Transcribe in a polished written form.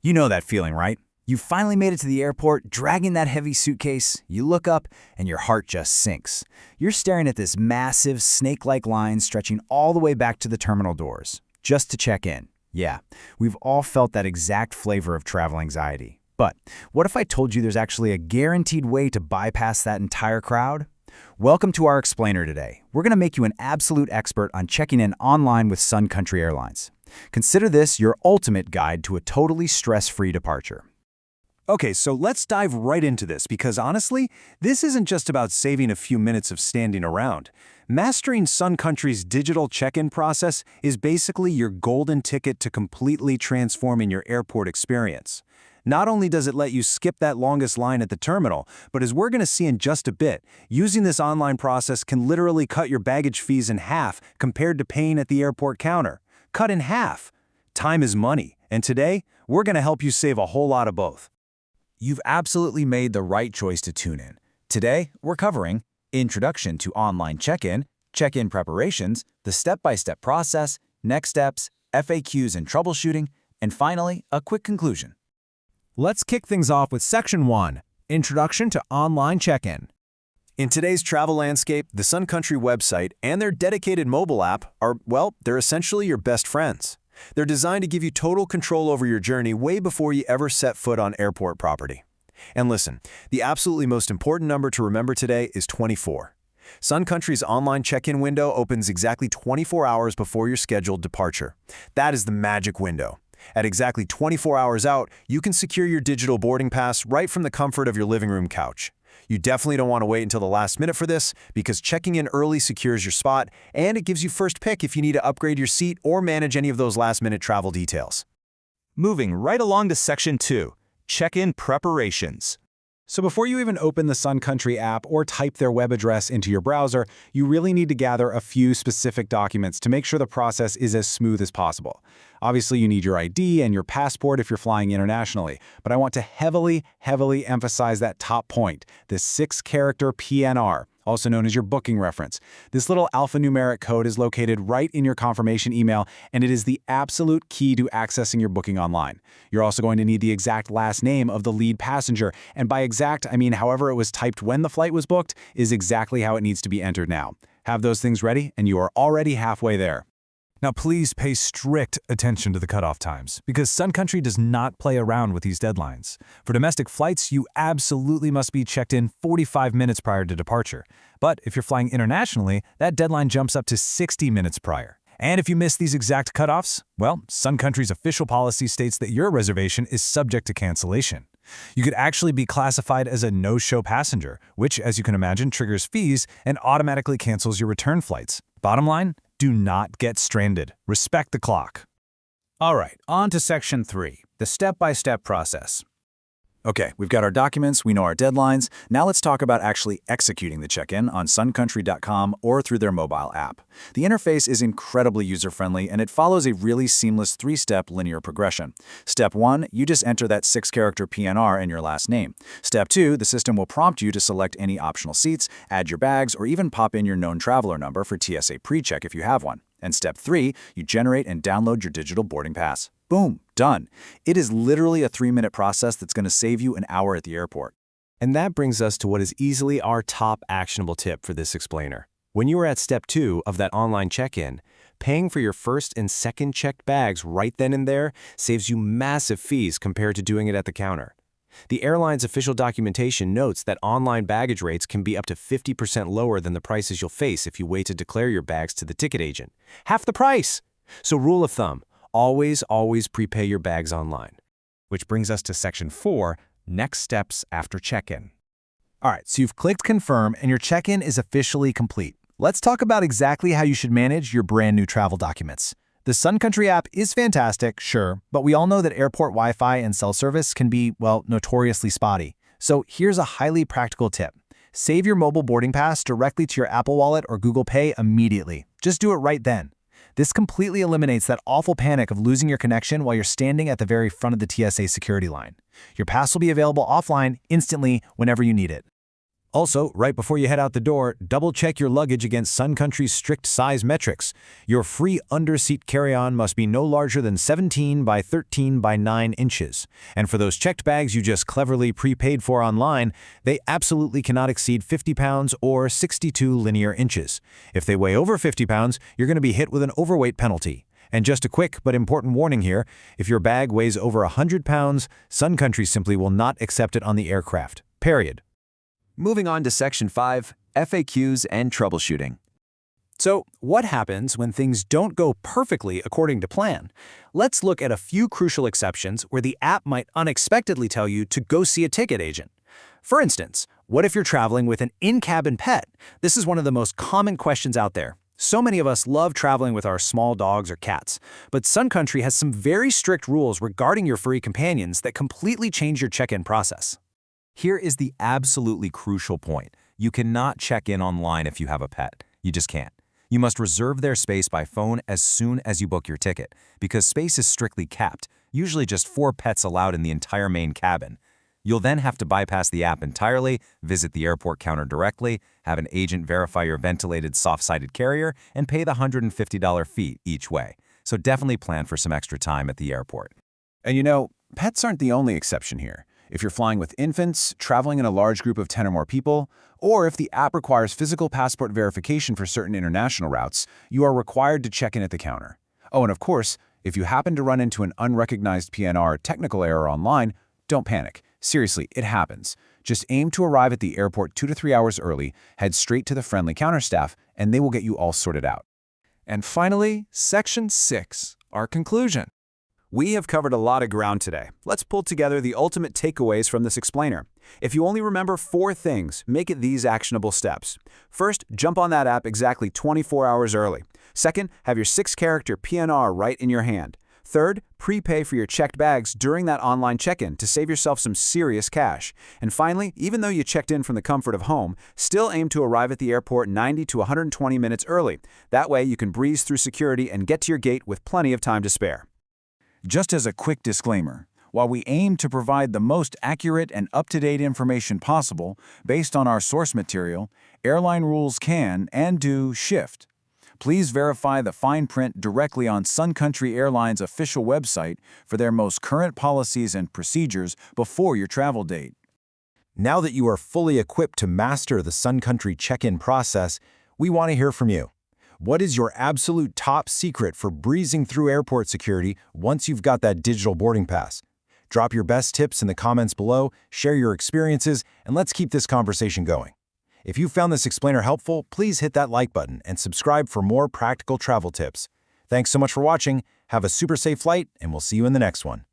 You know that feeling, right? You finally made it to the airport, dragging that heavy suitcase. You look up, and your heart just sinks. You're staring at this massive, snake-like line stretching all the way back to the terminal doors, just to check in. Yeah, we've all felt that exact flavor of travel anxiety. But what if I told you there's actually a guaranteed way to bypass that entire crowd? Welcome to our explainer today. We're going to make you an absolute expert on checking in online with Sun Country Airlines. Consider this your ultimate guide to a totally stress-free departure. Okay, so let's dive right into this because honestly, this isn't just about saving a few minutes of standing around. Mastering Sun Country's digital check-in process is basically your golden ticket to completely transforming your airport experience. Not only does it let you skip that longest line at the terminal, but as we're going to see in just a bit, using this online process can literally cut your baggage fees in half compared to paying at the airport counter. Cut in half. Time is money, and today, we're going to help you save a whole lot of both. You've absolutely made the right choice to tune in. Today, we're covering Introduction to Online Check-in, Check-in Preparations, the step-by-step process, next steps, FAQs and troubleshooting, and finally, a quick conclusion. Let's kick things off with Section 1, Introduction to Online Check-in. In today's travel landscape, the Sun Country website and their dedicated mobile app are, well, they're essentially your best friends. They're designed to give you total control over your journey way before you ever set foot on airport property. And listen, the absolutely most important number to remember today is 24. Sun Country's online check-in window opens exactly 24 hours before your scheduled departure. That is the magic window. At exactly 24 hours out, you can secure your digital boarding pass right from the comfort of your living room couch. You definitely don't want to wait until the last minute for this because checking in early secures your spot and it gives you first pick if you need to upgrade your seat or manage any of those last-minute travel details. Moving right along to Section 2, Check-in Preparations. So before you even open the Sun Country app or type their web address into your browser, you really need to gather a few specific documents to make sure the process is as smooth as possible. Obviously, you need your ID and your passport if you're flying internationally, but I want to heavily emphasize that top point, this 6-character PNR, also known as your booking reference. This little alphanumeric code is located right in your confirmation email, and it is the absolute key to accessing your booking online. You're also going to need the exact last name of the lead passenger, and by exact, I mean however it was typed when the flight was booked is exactly how it needs to be entered now. Have those things ready, and you are already halfway there. Now please pay strict attention to the cutoff times, because Sun Country does not play around with these deadlines. For domestic flights, you absolutely must be checked in 45 minutes prior to departure. But if you're flying internationally, that deadline jumps up to 60 minutes prior. And if you miss these exact cutoffs, well, Sun Country's official policy states that your reservation is subject to cancellation. You could actually be classified as a no-show passenger, which, as you can imagine, triggers fees and automatically cancels your return flights. Bottom line, do not get stranded. Respect the clock. All right, on to Section 3, the step-by-step process. Okay, we've got our documents, we know our deadlines. Now let's talk about actually executing the check-in on suncountry.com or through their mobile app. The interface is incredibly user-friendly and it follows a really seamless 3-step linear progression. Step 1, you just enter that 6-character PNR and your last name. Step 2, the system will prompt you to select any optional seats, add your bags, or even pop in your known traveler number for TSA PreCheck if you have one. And Step 3, you generate and download your digital boarding pass. Boom, done. It is literally a 3-minute process that's going to save you an hour at the airport. And that brings us to what is easily our top actionable tip for this explainer. When you are at Step 2 of that online check-in, paying for your first and second checked bags right then and there saves you massive fees compared to doing it at the counter. The airline's official documentation notes that online baggage rates can be up to 50% lower than the prices you'll face if you wait to declare your bags to the ticket agent. Half the price! So rule of thumb, always prepay your bags online. Which brings us to Section 4, Next Steps After Check-in. All right, so you've clicked Confirm and your check-in is officially complete. Let's talk about exactly how you should manage your brand new travel documents. The Sun Country app is fantastic, sure, but we all know that airport Wi-Fi and cell service can be, well, notoriously spotty. So here's a highly practical tip. Save your mobile boarding pass directly to your Apple Wallet or Google Pay immediately. Just do it right then. This completely eliminates that awful panic of losing your connection while you're standing at the very front of the TSA security line. Your pass will be available offline instantly whenever you need it. Also, right before you head out the door, double-check your luggage against Sun Country's strict size metrics. Your free under-seat carry-on must be no larger than 17 by 13 by 9 inches. And for those checked bags you just cleverly prepaid for online, they absolutely cannot exceed 50 pounds or 62 linear inches. If they weigh over 50 pounds, you're going to be hit with an overweight penalty. And just a quick but important warning here, if your bag weighs over 100 pounds, Sun Country simply will not accept it on the aircraft. Period. Moving on to Section 5, FAQs and Troubleshooting. So, what happens when things don't go perfectly according to plan? Let's look at a few crucial exceptions where the app might unexpectedly tell you to go see a ticket agent. For instance, what if you're traveling with an in-cabin pet? This is one of the most common questions out there. So many of us love traveling with our small dogs or cats, but Sun Country has some very strict rules regarding your furry companions that completely change your check-in process. Here is the absolutely crucial point. You cannot check in online if you have a pet. You just can't. You must reserve their space by phone as soon as you book your ticket, because space is strictly capped, usually just 4 pets allowed in the entire main cabin. You'll then have to bypass the app entirely, visit the airport counter directly, have an agent verify your ventilated soft-sided carrier, and pay the $150 fee each way. So definitely plan for some extra time at the airport. And you know, pets aren't the only exception here. If you're flying with infants, traveling in a large group of 10 or more people, or if the app requires physical passport verification for certain international routes, you are required to check in at the counter. Oh, and of course, if you happen to run into an unrecognized PNR technical error online, don't panic. Seriously, it happens. Just aim to arrive at the airport 2 to 3 hours early, head straight to the friendly counter staff, and they will get you all sorted out. And finally, Section 6, our conclusion. We have covered a lot of ground today. Let's pull together the ultimate takeaways from this explainer. If you only remember 4 things, make it these actionable steps. First, jump on that app exactly 24 hours early. Second, have your 6-character PNR right in your hand. Third, prepay for your checked bags during that online check-in to save yourself some serious cash. And finally, even though you checked in from the comfort of home, still aim to arrive at the airport 90 to 120 minutes early. That way you can breeze through security and get to your gate with plenty of time to spare. Just as a quick disclaimer, while we aim to provide the most accurate and up-to-date information possible based on our source material, airline rules can and do shift. Please verify the fine print directly on Sun Country Airlines' official website for their most current policies and procedures before your travel date. Now that you are fully equipped to master the Sun Country check-in process, we want to hear from you. What is your absolute top secret for breezing through airport security once you've got that digital boarding pass? Drop your best tips in the comments below, share your experiences, and let's keep this conversation going. If you found this explainer helpful, please hit that like button and subscribe for more practical travel tips. Thanks so much for watching, have a super safe flight, and we'll see you in the next one.